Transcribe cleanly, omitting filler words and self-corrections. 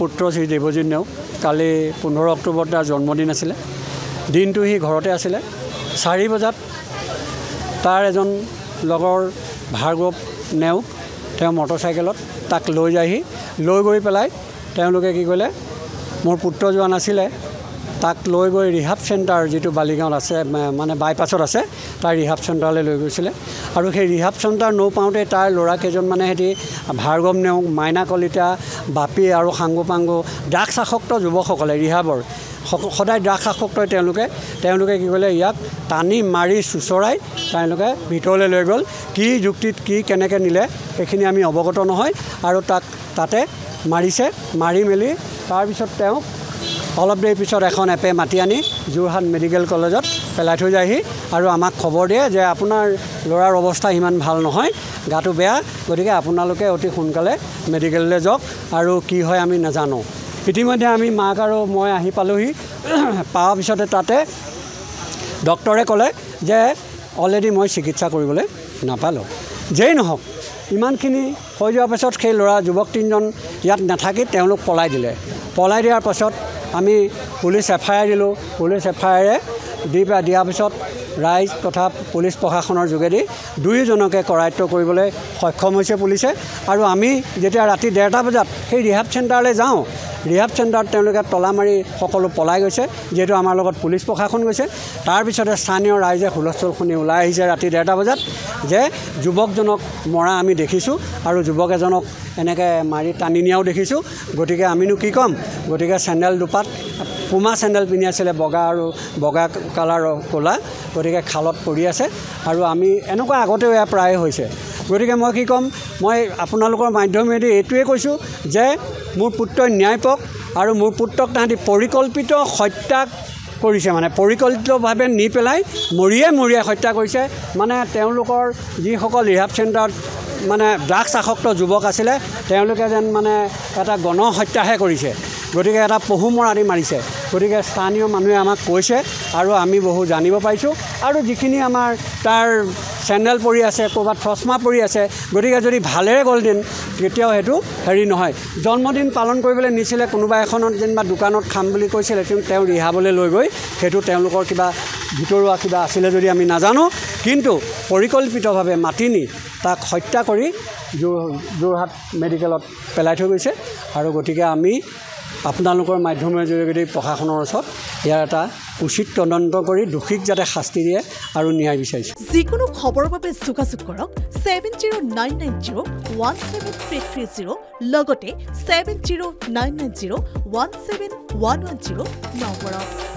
পুত্ৰ শ্ৰী দেৱজিৎ নেওগ কালি 15 অক্টোবৰ তাৰ জন্মদিন আছিলে দিনটো সি ঘৰতে আছিলে 4 বজাত তাৰ এজন লগৰ ভাৰ্গৱ নেওগ তেওঁ মটৰচাইকেলত তাক লৈ যায়হি লৈ গৈ পেলাই তেওঁলোকে কি কৰিলে মোৰ পুত্ৰ যোৱা নাছিলে তাক লৈ গৈ ৰিহাব চেণ্টাৰ যিটো বালিগাঁৱত আছে মানে বাইপাছত আছে তাৰ ৰিহাব চেণ্টাৰলৈ লৈ গৈছিলে আৰু সেই ৰিহাব চেণ্টাৰ নৌপাওঁতে তাৰ ল'ৰা কেইজন মানে হেতি ভাৰ্গৱ নেওগ মাইনা কলিতা বাপি আৰু সাংগুপাংগু ড্ৰাগছ আসক্ত যুৱকসকলে ৰিহাবৰ সদায় ড্ৰাগছ আসক্ত তেওঁলোকে কি কৰিলে ইয়াক টানি মাৰি চুচৰাই তেওঁলোকে ভিতৰলৈ লৈ গ'ল কি যুক্তিত কি কেনেকৈ নিলে সেইখিনি আমি অৱগত নহয় আৰু তাক তাতে মাৰিছে মাৰি মেলি তাৰপিছত তেওঁক অলপ দেৰি পিছত এখন এপে মাতি আনি যোৰহাট মেডিকেল কলেজত পেলাই থৈ যায়হি আৰু আমাক খবৰ দিয়ে যে আপোনাৰ ল'ৰাৰ অৱস্থা ইমান ভাল নহয় গাটো বেয়া গতিকে আপোনালোকে অতি সোনকালে মেডিকেললৈ যাওক আৰু কি হয় আমি নাজানো ইতিমধ্যে আমি মাক আৰু মই আহি পালোহি পোৱাৰ পিছতে তাতে ডক্টৰে ক'লে যে অলৰেডি মই চিকিৎসা কৰিবলৈ নাপালোঁ যেই নহওক ইমানখিনি হৈ যোৱাৰ পাছত সেই ল'ৰা যুৱক 3জন ইয়াত নাথাকি তেওঁলোক পলাই দিয়াৰ পাছত আমি পুলিচ এফআইআৰ দিলোঁ পুলিচ এফআইআৰে দিয়াৰ পিছত ৰাইজ তথা পুলিচ প্ৰশাসনৰ যোগেদি 2জনকে কৰায়ত্ব কৰিবলৈ সক্ষম হৈছে পুলিচে আৰু আমি যেতিয়া ৰাতি 1:30 বজাত সেই ৰিহাব চেণ্টাৰলৈ যাওঁ ৰিহাব চেণ্টাৰত তেওঁলোকে তলা মাৰি সকলো পলাই গৈছে যিহেতু আমাৰ লগত পুলিচ প্ৰশাসন গৈছে তাৰপিছতে স্থানীয় ৰাইজে হুলস্থুল শুনি ওলাই আহিছে ৰাতি 1:30 বজাত যে যুৱকজনক মৰা আমি দেখিছোঁ আৰু যুৱক এজনক এনেকৈ মাৰি টানি নিয়াও দেখিছোঁ গতিকে আমিনো কি ক'ম গতিকে চেণ্ডেল দুপাত পুমা চেণ্ডেল পিন্ধি আছিলে বগা কালাৰৰ ক'লা গতিকে খালত পৰি আছে আৰু আমি এনেকুৱা আগতেও এয়া প্ৰায়ে হৈছে গতিকে মই কি ক'ম মই আপোনালোকৰ মাধ্যমেদি এইটোৱে কৈছোঁ যে মোৰ পুত্ৰই ন্যায় পাওক আৰু মোৰ পুত্ৰক তাহাঁতি পৰিকল্পিত হত্যা কৰিছে মানে পৰিকল্পিতভাৱে নি পেলাই মৰিয়াই হত্যা কৰিছে মানে তেওঁলোকৰ যিসকল ৰিহাব চেণ্টাৰত মানে ড্ৰাগছ আসক্ত যুৱক আছিলে তেওঁলোকে যেন মানে এটা গণহত্যাহে কৰিছে গতিকে এটা পহু মৰা দি মাৰিছে গতিকে স্থানীয় মানুহে আমাক কৈছে আৰু আমি বহু জানিব পাৰিছোঁ আৰু যিখিনি আমাৰ তাৰ চেণ্ডেল পৰি আছে ক'ৰবাত চশমা পৰি আছে গতিকে যদি ভালেৰে গ'লহেঁতেন তেতিয়াও সেইটো হেৰি নহয় জন্মদিন পালন কৰিবলৈ নিছিলে কোনোবা এখনত যেনিবা দোকানত খাম বুলি কৈছিলে তেওঁ ৰিহাবলৈ লৈ গৈ সেইটো তেওঁলোকৰ কিবা ভিতৰুৱা কিবা আছিলে যদি আমি নাজানো কিন্তু পৰিকল্পিতভাৱে মাতি নি তাক হত্যা কৰি যোৰহাট মেডিকেলত পেলাই থৈ গৈছে আৰু গতিকে আমি আপোনালোকৰ মাধ্যমৰ জৰিয়তে প্ৰশাসনৰ ওচৰত ইয়াৰ এটা উচিত তদন্ত কৰি দোষীক যাতে শাস্তি দিয়ে আৰু ন্যায় বিচাৰিছে যিকোনো খবৰৰ বাবে যোগাযোগ কৰক 7099017330 লগতে 7099017110 নম্বৰত